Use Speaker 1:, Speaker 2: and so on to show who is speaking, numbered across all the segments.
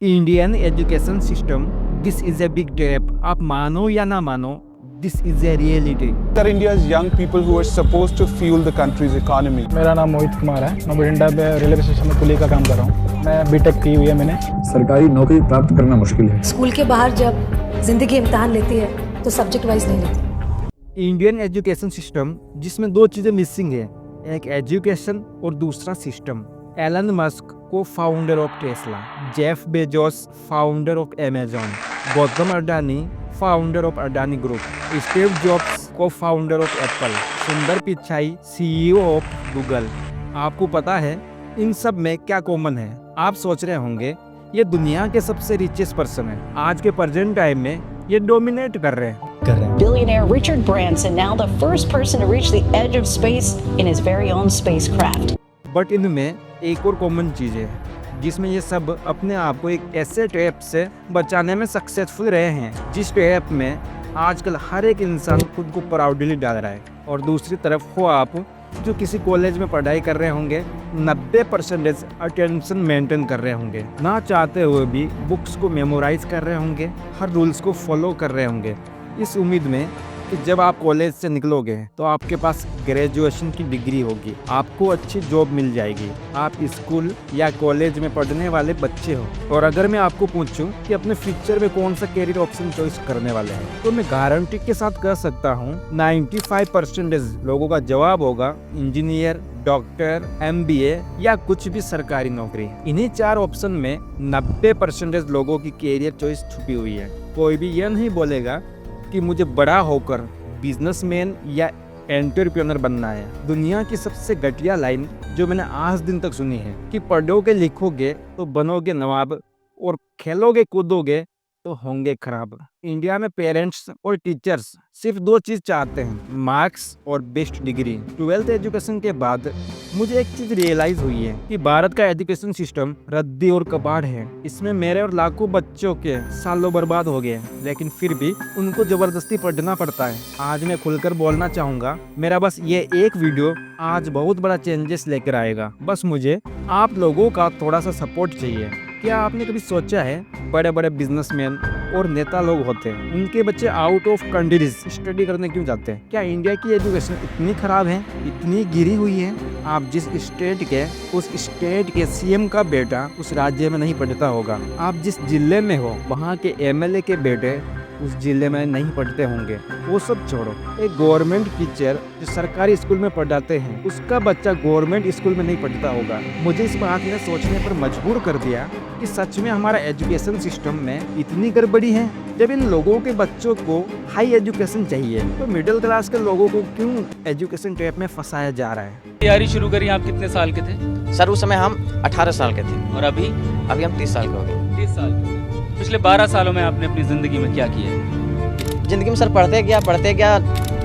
Speaker 1: Indian education system, this is a big gap. आप मानो या ना मानो, this is a reality.
Speaker 2: Are India's young people who are supposed to fuel the country's economy.
Speaker 3: मेरा नाम मोहित कुमार है। मैं बठिंडा पे रेलवे स्टेशन में कुली का काम कर रहा हूँ। मैं बीटेक की हुई है मैंने।
Speaker 4: सरकारी नौकरी प्राप्त करना मुश्किल है।
Speaker 5: स्कूल के बाहर जब जिंदगी इम्तिहान लेती है तो सब्जेक्ट वाइज नहीं लेती।
Speaker 1: इंडियन एजुकेशन सिस्टम जिसमें दो चीजें मिसिंग है, एक एजुकेशन और दूसरा सिस्टम। एलन मस्क को founder of Tesla, Jeff Bezos founder of Amazon, Gautam Adani founder of Adani group, Steve jobs को फाउंडर ऑफ एप्पल, सुंदर पिचाई सीईओ ऑफ गूगल। आपको पता है इन सब में क्या कॉमन है? आप सोच रहे होंगे ये दुनिया के सबसे रिचेस्ट पर्सन है। आज के प्रेजेंट टाइम में ये डोमिनेट कर रहे हैं।
Speaker 6: Billionaire Richard Branson, now the first person to reach the edge of space in his very own spacecraft.
Speaker 1: But इनमें एक और कॉमन चीज है जिसमें ये सब अपने आप को एक ऐसे ट्रैप से बचाने में सक्सेसफुल रहे हैं जिस ट्रैप में आजकल हर एक इंसान खुद को प्राउडली डाल रहा है। और दूसरी तरफ हो आप जो किसी कॉलेज में पढ़ाई कर रहे होंगे, 90% अटेंशन मेंटेन कर रहे होंगे, ना चाहते हुए भी बुक्स को मेमोराइज कर रहे होंगे, हर रूल्स को फॉलो कर रहे होंगे, इस उम्मीद में कि जब आप कॉलेज से निकलोगे तो आपके पास ग्रेजुएशन की डिग्री होगी, आपको अच्छी जॉब मिल जाएगी, आप स्कूल या कॉलेज में पढ़ने वाले बच्चे हो। और अगर मैं आपको पूछूं कि अपने फ्यूचर में कौन सा कैरियर ऑप्शन चॉइस करने वाले हैं, तो मैं गारंटी के साथ कह सकता हूं 95% लोगों का जवाब होगा इंजीनियर, डॉक्टर, MBA या कुछ भी सरकारी नौकरी। इन्हीं 4 ऑप्शन में 90% लोगों की कैरियर चॉइस छुपी हुई है। कोई भी यह नहीं बोलेगा कि मुझे बड़ा होकर बिजनेसमैन या एंटरप्रेन्योर बनना है। दुनिया की सबसे घटिया लाइन जो मैंने आज दिन तक सुनी है कि पढ़ोगे लिखोगे तो बनोगे नवाब और खेलोगे कूदोगे तो होंगे खराब। इंडिया में पेरेंट्स और टीचर्स सिर्फ 2 चीज चाहते हैं, मार्क्स और बेस्ट डिग्री। 12th एजुकेशन के बाद मुझे एक चीज रियलाइज हुई है कि भारत का एजुकेशन सिस्टम रद्दी और कबाड़ है। इसमें मेरे और लाखों बच्चों के सालों बर्बाद हो गए, लेकिन फिर भी उनको जबरदस्ती पढ़ना पड़ता है। आज मैं खुलकर बोलना चाहूंगा, मेरा बस ये एक वीडियो आज बहुत बड़ा चेंजेस लेकर आएगा। बस मुझे आप लोगों का थोड़ा सा सपोर्ट चाहिए। क्या आपने कभी सोचा है बड़े बड़े बिजनेसमैन और नेता लोग होते हैं, उनके बच्चे आउट ऑफ कंट्रीज स्टडी करने क्यों जाते हैं? क्या इंडिया की एजुकेशन इतनी खराब है, इतनी गिरी हुई है? आप जिस स्टेट के, उस स्टेट के सीएम का बेटा उस राज्य में नहीं पढ़ता होगा। आप जिस जिले में हो वहाँ के MLA के बेटे उस जिले में नहीं पढ़ते होंगे। वो सब छोड़ो, एक गवर्नमेंट टीचर जो सरकारी स्कूल में पढ़ाते हैं उसका बच्चा गवर्नमेंट स्कूल में नहीं पढ़ता होगा। मुझे इस बात ने सोचने पर मजबूर कर दिया कि सच में हमारा एजुकेशन सिस्टम में इतनी गड़बड़ी है। जब इन लोगों के बच्चों को हाई एजुकेशन चाहिए तो मिडिल क्लास के लोगों को क्यों एजुकेशन ट्रैप में फंसाया जा रहा है?
Speaker 7: तैयारी शुरू करी आप कितने साल के थे?
Speaker 8: सर उस समय हम 18 साल के थे।
Speaker 7: और अभी
Speaker 8: हम 30 साल के हो गए।
Speaker 7: 30 साल के। पिछले 12 सालों में आपने अपनी जिंदगी में क्या किया है?
Speaker 8: जिंदगी में सर पढ़ते गया,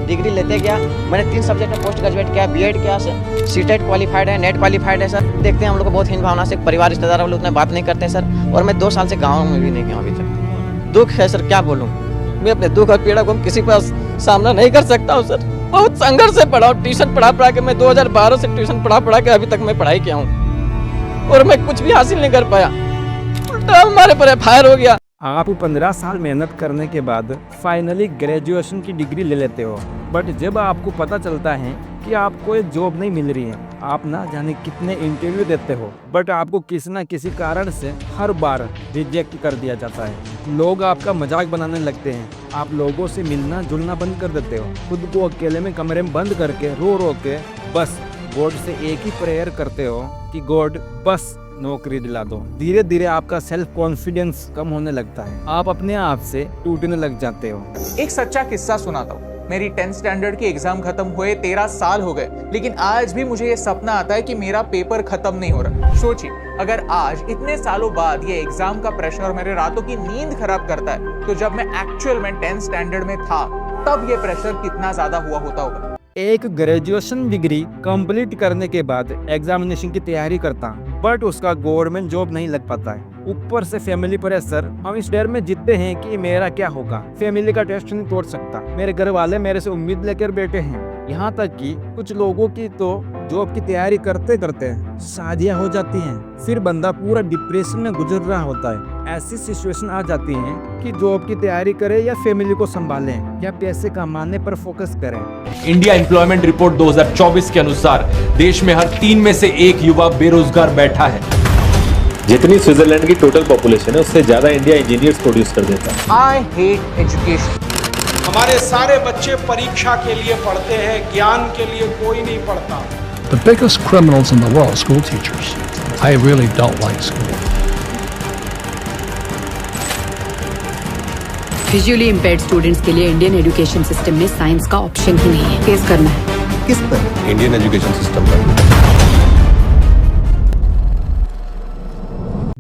Speaker 8: डिग्री लेते गया। मैंने 3 सब्जेक्ट में पोस्ट ग्रेजुएट किया, BEd किया, CTET क्वालिफाइड है, नेट क्वालिफाइड है। सर देखते हैं हम लोग को बहुत हीन भावना से, परिवार रिश्तेदार वाले उतना बात नहीं करते सर। और मैं 2 साल से गाँव में भी नहीं गया अभी तक। दुख है सर, क्या बोलूँ। मैं अपने दुख और पीड़ा को किसी पास सामना नहीं कर सकता हूँ सर। बहुत संघर्ष से पढ़ा, ट्यूशन पढ़ा के मैं 2012 से ट्यूशन पढ़ा के अभी तक मैं पढ़ाई किया हूँ और मैं कुछ भी हासिल नहीं कर पाया। उल्टा हमारे पर FIR हो गया।
Speaker 1: आप 15 साल मेहनत करने के बाद फाइनली ग्रेजुएशन की डिग्री ले लेते हो, बट जब आपको पता चलता है कि आपको एक जॉब नहीं मिल रही है, आप ना जाने कितने इंटरव्यू देते हो, बट आपको किसी न किसी कारण से हर बार रिजेक्ट कर दिया जाता है। लोग आपका मजाक बनाने लगते हैं, आप लोगों से मिलना जुलना बंद कर देते हो, खुद को अकेले में कमरे में बंद करके रो के बस गॉड से एक ही प्रेयर करते हो कि गॉड बस नौकरी दिला दो। धीरे धीरे आपका सेल्फ कॉन्फिडेंस कम होने लगता है, आप अपने आप से टूटने लग जाते हो।
Speaker 9: एक सच्चा किस्सा सुनाता हूँ। मेरी 10th स्टैंडर्ड की एग्जाम खत्म हुए 13 साल हो गए, लेकिन आज भी मुझे ये सपना आता है कि मेरा पेपर खत्म नहीं हो रहा। सोचिए, अगर आज इतने सालों बाद ये एग्जाम का प्रेशर मेरे रातों की नींद खराब करता है, तो जब मैं एक्चुअल में 10th स्टैंडर्ड में था तब ये प्रेशर कितना ज्यादा हुआ होता होगा।
Speaker 1: एक ग्रेजुएशन डिग्री कंप्लीट करने के बाद एग्जामिनेशन की तैयारी करता, बट उसका गवर्नमेंट जॉब नहीं लग पाता है। ऊपर से फैमिली प्रेशर, हम इस डर में जीते हैं कि मेरा क्या होगा, फैमिली का टेस्ट नहीं तोड़ सकता, मेरे घर वाले मेरे से उम्मीद लेकर बैठे हैं यहाँ तक कि कुछ लोगों की तो जॉब की तैयारी करते करते शादियां हो जाती हैं। फिर बंदा पूरा डिप्रेशन में गुजर रहा होता है। ऐसी सिचुएशन आ जाती है कि जॉब की तैयारी करे या फैमिली को संभालें या पैसे कमाने पर फोकस करें।
Speaker 10: इंडिया एम्प्लॉयमेंट रिपोर्ट 2024 के अनुसार देश में हर 3 में से 1 युवा बेरोजगार बैठा है।
Speaker 4: जितनी स्विट्जरलैंड की टोटल पॉपुलेशन है उससे ज्यादा इंडिया इंजीनियर्स प्रोड्यूस कर देता है।
Speaker 9: I hate education.
Speaker 11: हमारे सारे बच्चे परीक्षा के लिए पढ़ते हैं, ज्ञान के लिए कोई नहीं पढ़ता।
Speaker 12: The biggest criminals in the world, school teachers. I really don't like school.
Speaker 13: Visually impaired students के लिए इंडियन एजुकेशन सिस्टम में साइंस का ऑप्शन ही नहीं है। फेस करना है।
Speaker 14: किस पर?
Speaker 4: इंडियन एजुकेशन सिस्टम पर।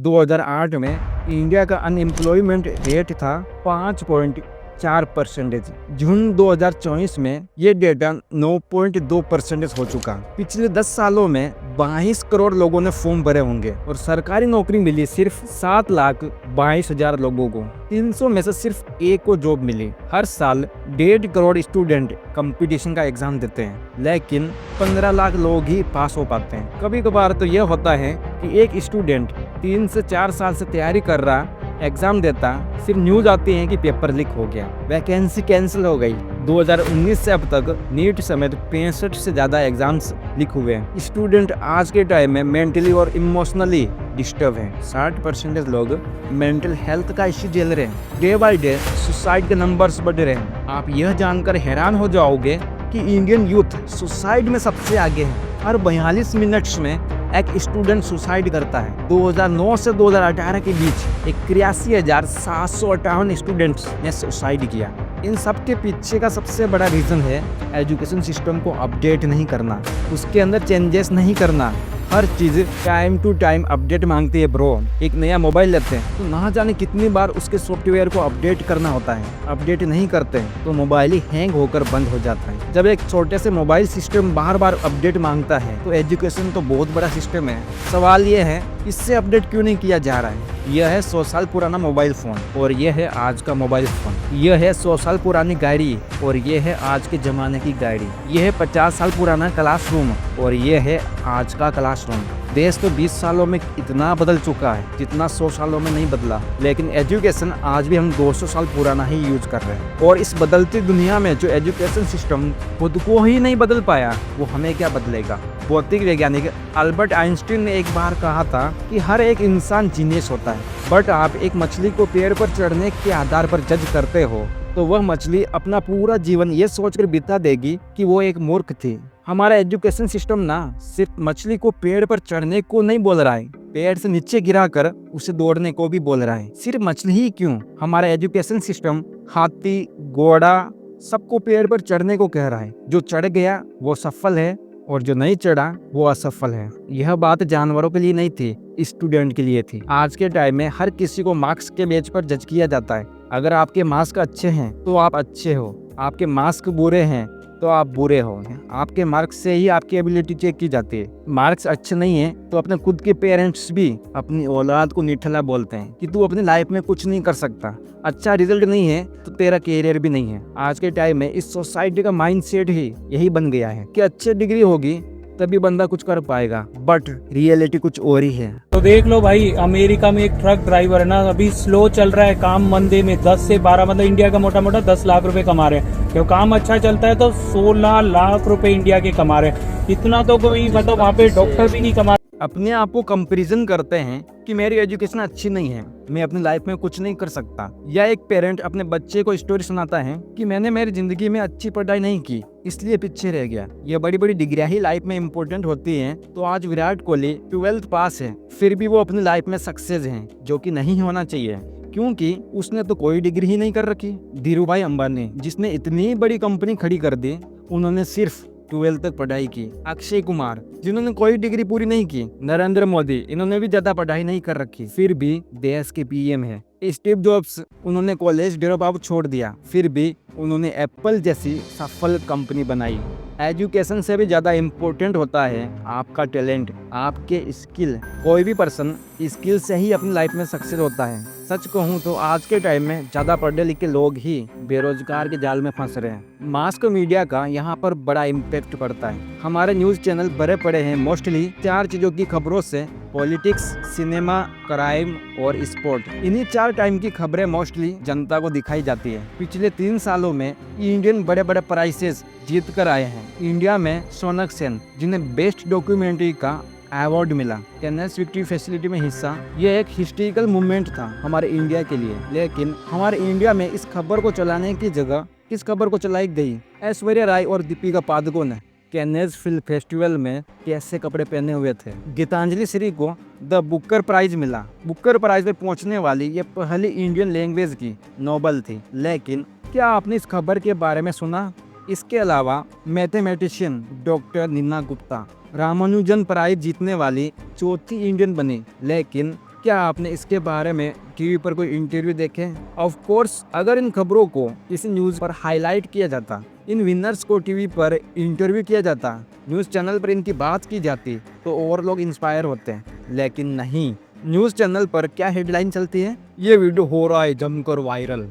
Speaker 1: 2008 में इंडिया का अनएम्प्लॉयमेंट रेट था 5.4%। जून 2024 में ये डेटा 9.2% हो चुका। पिछले 10 सालों में 22 करोड़ लोगों ने फॉर्म भरे होंगे और सरकारी नौकरी मिली सिर्फ 7,22,000 लोगों को। 300 में से सिर्फ 1 को जॉब मिली। हर साल 1.5 करोड़ स्टूडेंट कंपटीशन का एग्जाम देते हैं, लेकिन 15 लाख लोग ही पास हो पाते हैं। कभी कभार तो यह होता है कि एक स्टूडेंट 3 से 4 साल से तैयारी कर रहा, एग्जाम देता, फिर न्यूज आती है कि पेपर लीक हो गया, वैकेंसी कैंसिल हो गई। 2019 से अब तक नीट समेत 65 से ज्यादा एग्जाम्स लीक हुए हैं। स्टूडेंट आज के टाइम में मेंटली और इमोशनली डिस्टर्ब हैं। 60% लोग मेंटल हेल्थ का इश्यू झेल रहे हैं। डे बाय डे सुसाइड के नंबर्स बढ़ रहे हैं। आप यह जानकर हैरान हो जाओगे कि इंडियन यूथ सुसाइड में सबसे आगे है। हर 42 मिनट्स में एक स्टूडेंट सुसाइड करता है। 2009 से 2018 के बीच 81,758 स्टूडेंट्स ने सुसाइड किया। इन सब के पीछे का सबसे बड़ा रीज़न है एजुकेशन सिस्टम को अपडेट नहीं करना, उसके अंदर चेंजेस नहीं करना। हर चीज़ टाइम टू टाइम अपडेट मांगती है ब्रो। एक नया मोबाइल लेते हैं तो ना जाने कितनी बार उसके सॉफ्टवेयर को अपडेट करना होता है। अपडेट नहीं करते तो मोबाइल ही हैंग होकर बंद हो जाता है। जब एक छोटे से मोबाइल सिस्टम बार बार अपडेट मांगता है तो एजुकेशन तो बहुत बड़ा सिस्टम है। सवाल ये है इससे अपडेट क्यों नहीं किया जा रहा है। यह है 100 साल पुराना मोबाइल फ़ोन और यह है आज का मोबाइल फ़ोन। यह है 100 साल पुरानी गाड़ी और यह है आज के ज़माने की गाड़ी। यह है 50 साल पुराना क्लासरूम और यह है आज का क्लासरूम। देश तो 20 सालों में इतना बदल चुका है जितना 100 सालों में नहीं बदला, लेकिन एजुकेशन आज भी हम 200 साल पुराना ही यूज कर रहे हैं। और इस बदलती दुनिया में जो एजुकेशन सिस्टम खुद को ही नहीं बदल पाया वो हमें क्या बदलेगा। भौतिक वैज्ञानिक अल्बर्ट आइंस्टीन ने एक बार कहा था कि हर एक इंसान जीनियस होता है, बट आप एक मछली को पेड़ पर चढ़ने के आधार पर जज करते हो तो वह मछली अपना पूरा जीवन ये सोचकर बिता देगी कि वो एक मूर्ख थी। हमारा एजुकेशन सिस्टम ना सिर्फ मछली को पेड़ पर चढ़ने को नहीं बोल रहा है, पेड़ से नीचे गिराकर उसे दौड़ने को भी बोल रहा है। सिर्फ मछली ही क्यों, हमारा एजुकेशन सिस्टम हाथी, घोड़ा सबको पेड़ पर चढ़ने को कह रहा है। जो चढ़ गया वो सफल है और जो नहीं चढ़ा वो असफल है। यह बात जानवरों के लिए नहीं थी, स्टूडेंट के लिए थी। आज के टाइम में हर किसी को मार्क्स के बेस पर जज किया जाता है। अगर आपके मार्क्स अच्छे हैं तो आप अच्छे हो, आपके मार्क्स बुरे हैं तो आप बुरे हो। आपके मार्क्स से ही आपकी एबिलिटी चेक की जाती है। मार्क्स अच्छे नहीं है तो अपने खुद के पेरेंट्स भी अपनी औलाद को निठला बोलते हैं कि तू अपनी लाइफ में कुछ नहीं कर सकता। अच्छा रिजल्ट नहीं है तो तेरा कैरियर भी नहीं है। आज के टाइम में इस सोसाइटी का माइंडसेट ही यही बन गया है कि अच्छी डिग्री होगी तभी बंदा कुछ कर पाएगा, बट रियलिटी कुछ और ही है।
Speaker 15: तो देख लो भाई, अमेरिका में एक ट्रक ड्राइवर है ना, अभी स्लो चल रहा है काम, मंदे में 10 से 12 मतलब इंडिया का मोटा मोटा 10 लाख रुपए कमा रहे हैं। क्यों काम अच्छा चलता है तो 16 लाख रुपए इंडिया के कमा रहे हैं। इतना तो कोई मतलब वहाँ पे डॉक्टर भी नहीं कमा।
Speaker 1: अपने आप को कंपैरिजन करते हैं कि मेरी एजुकेशन अच्छी नहीं है, मैं अपनी लाइफ में कुछ नहीं कर सकता। या एक पेरेंट अपने बच्चे को स्टोरी सुनाता है कि मैंने मेरी जिंदगी में अच्छी पढ़ाई नहीं की इसलिए पीछे रह गया। ये बड़ी बड़ी डिग्रियां ही लाइफ में इम्पोर्टेंट होती हैं। तो आज विराट कोहली 12th पास है फिर भी वो अपनी लाइफ में सक्सेस है, जो कि नहीं होना चाहिए क्योंकि उसने तो कोई डिग्री ही नहीं कर रखी। धीरूभाई अंबानी जिसने इतनी बड़ी कंपनी खड़ी कर दी, उन्होंने सिर्फ 12th तक पढ़ाई की। अक्षय कुमार जिन्होंने कोई डिग्री पूरी नहीं की। नरेंद्र मोदी इन्होंने भी ज्यादा पढ़ाई नहीं कर रखी फिर भी देश के पीएम है। स्टीव जॉब्स उन्होंने कॉलेज ड्रॉप आउट छोड़ दिया फिर भी उन्होंने एप्पल जैसी सफल कंपनी बनाई। एजुकेशन से भी ज़्यादा इम्पोर्टेंट होता है आपका टैलेंट, आपके स्किल। कोई भी पर्सन स्किल से ही अपनी लाइफ में सक्सेस होता है। सच कहूँ तो आज के टाइम में ज़्यादा पढ़े लिखे लोग ही बेरोजगार के जाल में फंस रहे हैं। मास मीडिया का यहाँ पर बड़ा इम्पैक्ट पड़ता है। हमारे न्यूज़ चैनल भरे पड़े हैं मोस्टली 4 चीज़ों की खबरों से, पॉलिटिक्स, सिनेमा, क्राइम और स्पोर्ट। इन्हीं 4 टाइम की खबरें मोस्टली जनता को दिखाई जाती है। पिछले 3 सालों में इंडियन बड़े बड़े प्राइजेस जीत कर आए हैं। इंडिया में सोनक सेन, जिन्हें बेस्ट डॉक्यूमेंट्री का अवार्ड मिला, कैनस विक्ट्री फैसिलिटी में हिस्सा। यह एक हिस्टोरिकल मूवमेंट था हमारे इंडिया के लिए। लेकिन हमारे इंडिया में इस खबर को चलाने की जगह किस खबर को चलाई गई? ऐश्वर्या राय और दीपिका पादुकोण ने कैनेस फिल्म फेस्टिवल में कैसे कपड़े पहने हुए थे। गीतांजलि श्री को द बुकर प्राइज मिला। बुकर प्राइज में पहुंचने वाली ये पहली इंडियन लैंग्वेज की नोबल थी। लेकिन क्या आपने इस खबर के बारे में सुना? इसके अलावा mathematician doctor Nina Gupta Ramanujan prize जीतने वाली 4थी इंडियन बनी। लेकिन क्या आपने इसके बारे में टीवी पर कोई इंटरव्यू देखे? ऑफ कोर्स, अगर इन खबरों को किसी न्यूज़ पर हाईलाइट किया जाता, इन विनर्स को टीवी पर इंटरव्यू किया जाता, न्यूज़ चैनल पर इनकी बात की जाती, तो और लोग इंस्पायर होते हैं। लेकिन नहीं, न्यूज़ चैनल पर क्या हेडलाइन चलती है? ये वीडियो हो रहा है जमकर वायरल।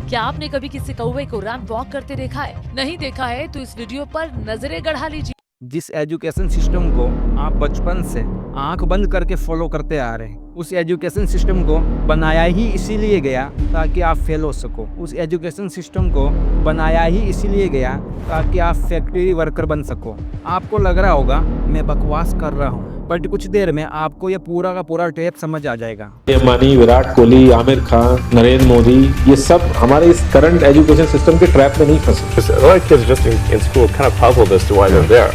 Speaker 14: क्या आपने कभी किसी कौवे को रैंप वॉक करते देखा है? नहीं देखा है तो इस वीडियो पर नजरें गड़ा लीजिए।
Speaker 1: जिस एजुकेशन सिस्टम को आप बचपन से आंख बंद करके फॉलो करते आ रहे हैं, उस एजुकेशन सिस्टम को बनाया ही इसीलिए गया ताकि आप फेल हो सको। उस एजुकेशन सिस्टम को बनाया ही इसीलिए गया ताकि आप फैक्ट्री वर्कर बन सको। आपको लग रहा होगा मैं बकवास कर रहा हूँ, बट कुछ देर में आपको ये पूरा का पूरा टेप समझ आ जाएगा।
Speaker 4: अंबानी, विराट कोहली, आमिर खान, नरेंद्र मोदी, ये सब हमारे इस करंट एजुकेशन सिस्टम के ट्रैप में नहीं फंसे।
Speaker 16: A lot of kids just in school kind of puzzled as to why they're there.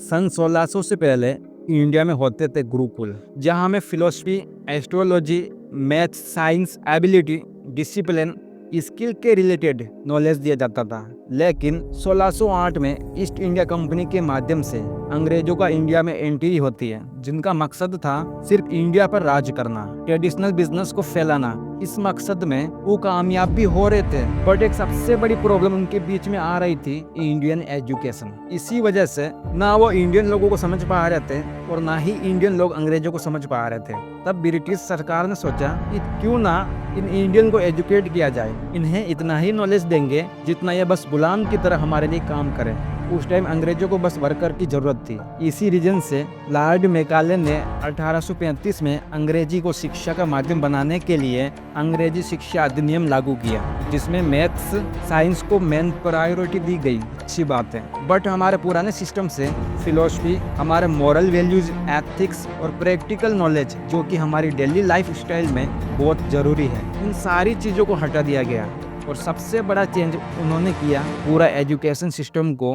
Speaker 1: सन 1600 से पहले इंडिया में होते थे गुरुकुल, जहाँ हमें philosophy, astrology, math, science, ability, discipline, skill के रिलेटेड नॉलेज दिया जाता था। लेकिन 1608 में ईस्ट इंडिया कंपनी के माध्यम से अंग्रेजों का इंडिया में एंट्री होती है, जिनका मकसद था सिर्फ इंडिया पर राज करना, ट्रेडिशनल बिजनेस को फैलाना। इस मकसद में वो कामयाब भी हो रहे थे, बट एक सबसे बड़ी प्रॉब्लम उनके बीच में आ रही थी, इंडियन एजुकेशन। इसी वजह से ना वो इंडियन लोगों को समझ पा रहे थे और ना ही इंडियन लोग अंग्रेजों को समझ पा रहे थे। तब ब्रिटिश सरकार ने सोचा कि क्यों ना इन इंडियन को एजुकेट किया जाए, इन्हें इतना ही नॉलेज देंगे जितना ये बस गुलाम की तरह हमारे लिए काम करें। उस टाइम अंग्रेजों को बस वर्कर की जरूरत थी। इसी रीजन से लॉर्ड मैकाले ने 1835 में अंग्रेजी को शिक्षा का माध्यम बनाने के लिए अंग्रेजी शिक्षा अधिनियम लागू किया, जिसमें मैथ्स, साइंस को मेन प्रायोरिटी दी गई। अच्छी बात है, बट हमारे पुराने सिस्टम से फिलोसफी, हमारे मॉरल वैल्यूज, एथिक्स और प्रैक्टिकल नॉलेज, जो कि हमारी डेली लाइफ स्टाइल में बहुत ज़रूरी है, इन सारी चीज़ों को हटा दिया गया। और सबसे बड़ा चेंज उन्होंने किया, पूरा एजुकेशन सिस्टम को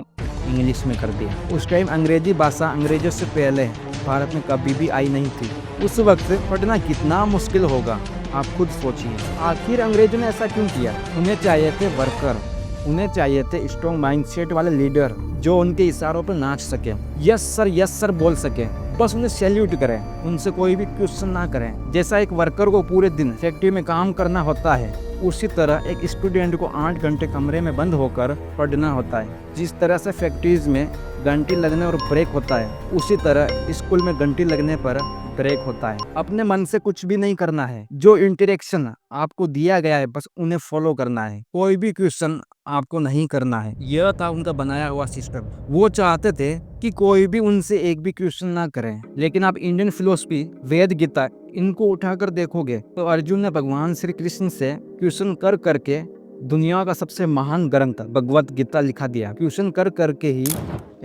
Speaker 1: इंग्लिश में कर दिया। उस टाइम अंग्रेजी भाषा अंग्रेजों से पहले भारत में कभी भी आई नहीं थी। उस वक्त पढ़ना कितना मुश्किल होगा, आप खुद सोचिए। आखिर अंग्रेजों ने ऐसा क्यों किया? उन्हें चाहिए थे वर्कर, उन्हें चाहिए थे स्ट्रॉन्ग माइंडसेट वाले लीडर जो उनके इशारों पर नाच सके, यस सर बोल सके, बस उन्हें सैल्यूट करें, उनसे कोई भी क्वेश्चन ना करें। जैसा एक वर्कर को पूरे दिन फैक्ट्री में काम करना होता है, उसी तरह एक स्टूडेंट को 8 घंटे कमरे में बंद होकर पढ़ना होता है। जिस तरह से फैक्ट्रीज में घंटी लगने और ब्रेक होता है, उसी तरह स्कूल में घंटी लगने पर ब्रेक होता है। अपने मन से कुछ भी नहीं करना है, जो इंटरेक्शन आपको दिया गया है बस उन्हें फॉलो करना है, कोई भी क्वेश्चन आपको नहीं करना है। यह था उनका बनाया हुआ सिस्टम। वो चाहते थे कि कोई भी उनसे एक भी क्वेश्चन ना करें। लेकिन आप इंडियन फिलोसफी, वेद, गीता, इनको उठाकर देखोगे तो अर्जुन ने भगवान श्री कृष्ण से क्वेश्चन कर करके दुनिया का सबसे महान ग्रंथ भगवत गीता लिखा दिया। क्वेश्चन कर करके ही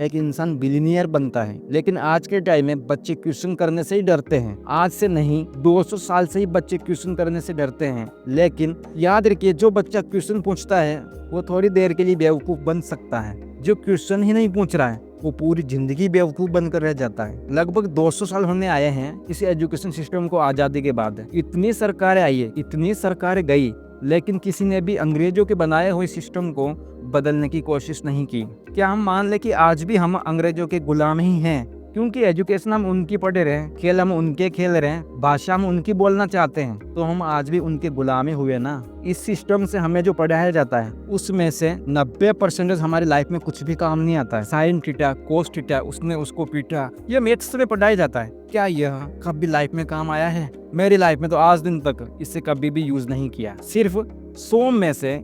Speaker 1: एक इंसान बिलियनियर बनता है। लेकिन आज के टाइम में बच्चे क्वेश्चन करने से ही डरते हैं। आज से नहीं, 200 साल से ही बच्चे क्वेश्चन करने से डरते हैं। लेकिन याद रखिए, जो बच्चा क्वेश्चन पूछता है वो थोड़ी देर के लिए बेवकूफ़ बन सकता है। जो क्वेश्चन ही नहीं पूछ रहा है वो पूरी जिंदगी बेवकूफ़ बनकर रह जाता है। लगभग 200 साल होने आए हैं इस एजुकेशन सिस्टम को आज़ादी के बाद। इतनी सरकारें आई है, इतनी सरकारें गई, लेकिन किसी ने भी अंग्रेजों के बनाए हुए सिस्टम को बदलने की कोशिश नहीं की। क्या हम मान लें कि आज भी हम अंग्रेजों के गुलाम ही हैं? क्योंकि एजुकेशन हम उनकी पढ़े रहे, खेल हम उनके खेल रहे हैं, भाषा हम उनकी बोलना चाहते हैं, तो हम आज भी उनके गुलामी हुए ना। इस सिस्टम से हमें जो पढ़ाया जाता है उसमें से 90% हमारी लाइफ में कुछ भी काम नहीं आता है। साइन थीटा, कोस थीटा, उसने उसको पीटा, ये मैथ्स में पढ़ाया जाता है। क्या यह कभी लाइफ में काम आया है? मेरी लाइफ में तो आज दिन तक इससे कभी भी यूज नहीं किया। सिर्फ 100 में से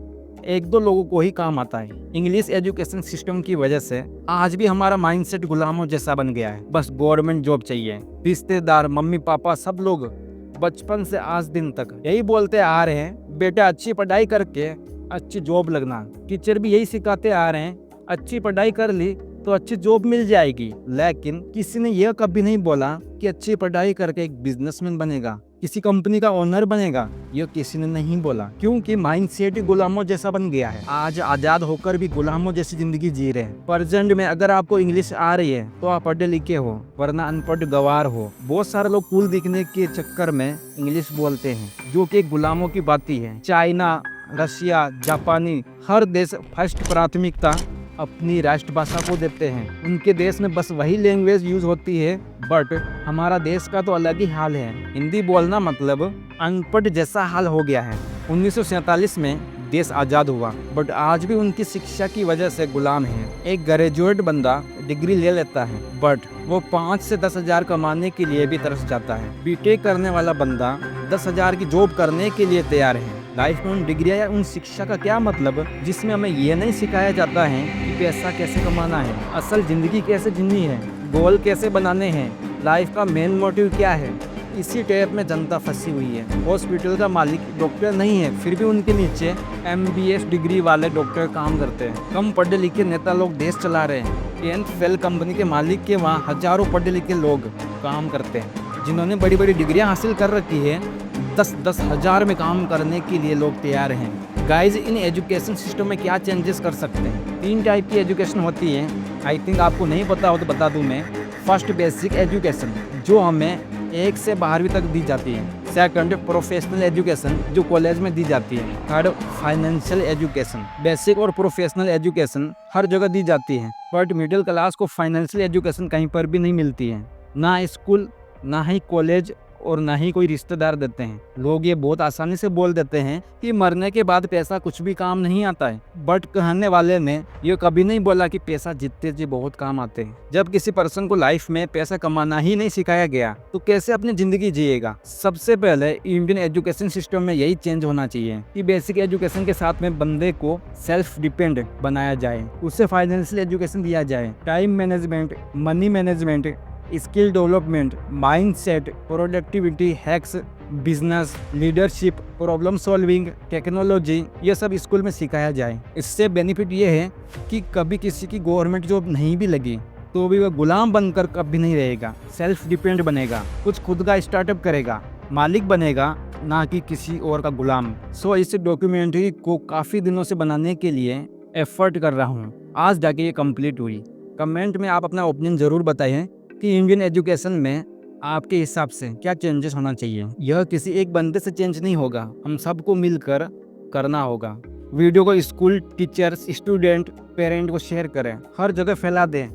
Speaker 1: 1-2 लोगों को ही काम आता है। इंग्लिश एजुकेशन सिस्टम की वजह से आज भी हमारा माइंडसेट गुलामों जैसा बन गया है। बस गवर्नमेंट जॉब चाहिए। रिश्तेदार, मम्मी पापा, सब लोग बचपन से आज दिन तक यही बोलते आ रहे हैं, बेटा अच्छी पढ़ाई करके अच्छी जॉब लगना। टीचर भी यही सिखाते आ रहे हैं, अच्छी पढ़ाई कर ली तो अच्छी जॉब मिल जाएगी। लेकिन किसी ने यह कभी नहीं बोला कि अच्छी पढ़ाई करके एक बिजनेसमैन बनेगा, किसी कंपनी का ओनर बनेगा। यह किसी ने नहीं बोला, क्योंकि माइंडसेट ही गुलामों जैसा बन गया है। आज आजाद होकर भी गुलामों जैसी जिंदगी जी रहे हैं। प्रेजेंट में अगर आपको इंग्लिश आ रही है तो आप पढ़े लिखे हो, वरना अनपढ़ गवार हो। बहुत सारे लोग कूल दिखने के चक्कर में इंग्लिश बोलते हैं, जो कि गुलामों की बात ही है। चाइना, रशिया, जापानी, हर देश फर्स्ट प्राथमिकता अपनी राष्ट्रभाषा को देते हैं। उनके देश में बस वही लैंग्वेज यूज होती है, बट हमारा देश का तो अलग ही हाल है। हिंदी बोलना मतलब अनपढ़ जैसा हाल हो गया है। 1947 में देश आज़ाद हुआ, बट आज भी उनकी शिक्षा की वजह से गुलाम है। एक ग्रेजुएट बंदा डिग्री ले लेता है, बट वो 5 से 10 हज़ार कमाने के लिए भी तरस जाता है। बीटेक करने वाला बंदा 10 हज़ार की जॉब करने के लिए तैयार है। लाइफ में उन डिग्रियाँ या उन शिक्षा का क्या मतलब, जिसमें हमें ये नहीं सिखाया जाता है कि पैसा कैसे कमाना है, असल ज़िंदगी कैसे जीनी है, गोल कैसे बनाने हैं, लाइफ का मेन मोटिव क्या है। इसी टैप में जनता फंसी हुई है। हॉस्पिटल का मालिक डॉक्टर नहीं है, फिर भी उनके नीचे MBS डिग्री वाले डॉक्टर काम करते हैं। कम पढ़े लिखे नेता लोग देश चला रहे हैं। 10th फेल कंपनी के मालिक के वहाँ हजारों पढ़े लिखे लोग काम करते हैं, जिन्होंने बड़ी बड़ी डिग्रियां हासिल कर रखी है। 10-10 हज़ार में काम करने के लिए लोग तैयार हैं। गाइज, इन एजुकेशन सिस्टम में क्या चेंजेस कर सकते हैं? 3 टाइप की एजुकेशन होती है। आई थिंक आपको नहीं पता हो तो बता दूं मैं। फर्स्ट, बेसिक एजुकेशन, जो हमें 1 से 12वीं तक दी जाती है। सेकंड, प्रोफेशनल एजुकेशन, जो कॉलेज में दी जाती है। Third, financial education. बेसिक और प्रोफेशनल एजुकेशन हर जगह दी जाती है, बट मिडिल क्लास को फाइनेंशियल एजुकेशन कहीं पर भी नहीं मिलती है। ना स्कूल, ना ही कॉलेज, और ना ही कोई रिश्तेदार देते हैं। लोग ये बहुत आसानी से बोल देते हैं कि मरने के बाद पैसा कुछ भी काम नहीं आता है, बट कहने वाले ने ये कभी नहीं बोला कि पैसा जीतते जी बहुत काम आते हैं। जब किसी पर्सन को लाइफ में पैसा कमाना ही नहीं सिखाया गया तो कैसे अपनी जिंदगी जिएगा? सबसे पहले इंडियन एजुकेशन सिस्टम में यही चेंज होना चाहिए कि बेसिक एजुकेशन के साथ में बंदे को सेल्फ डिपेंड बनाया जाए, उसे फाइनेंशियल एजुकेशन दिया जाए। Time management, money management, skill development, mindset, productivity hacks, business, leadership, problem solving, technology, ये सब स्कूल में सिखाया जाए। इससे बेनिफिट ये है कि कभी किसी की गवर्नमेंट जॉब नहीं भी लगी तो भी वह गुलाम बनकर कभी नहीं रहेगा, सेल्फ डिपेंड बनेगा, कुछ खुद का स्टार्टअप करेगा, मालिक बनेगा, ना कि किसी और का गुलाम। सो इस डॉक्यूमेंट्री को काफ़ी दिनों से बनाने के लिए एफर्ट कर रहा हूँ, आज जाके ये कंप्लीट हुई। कमेंट में आप अपना ओपिनियन ज़रूर बताइए कि इंडियन एजुकेशन में आपके हिसाब से क्या चेंजेस होना चाहिए। यह किसी एक बंदे से चेंज नहीं होगा, हम सबको मिलकर करना होगा। वीडियो को स्कूल, टीचर्स, स्टूडेंट, पेरेंट को शेयर करें, हर जगह फैला दें,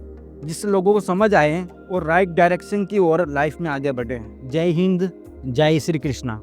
Speaker 1: जिससे लोगों को समझ आए और राइट डायरेक्शन की ओर लाइफ में आगे बढ़े। जय हिंद, जय श्री कृष्णा।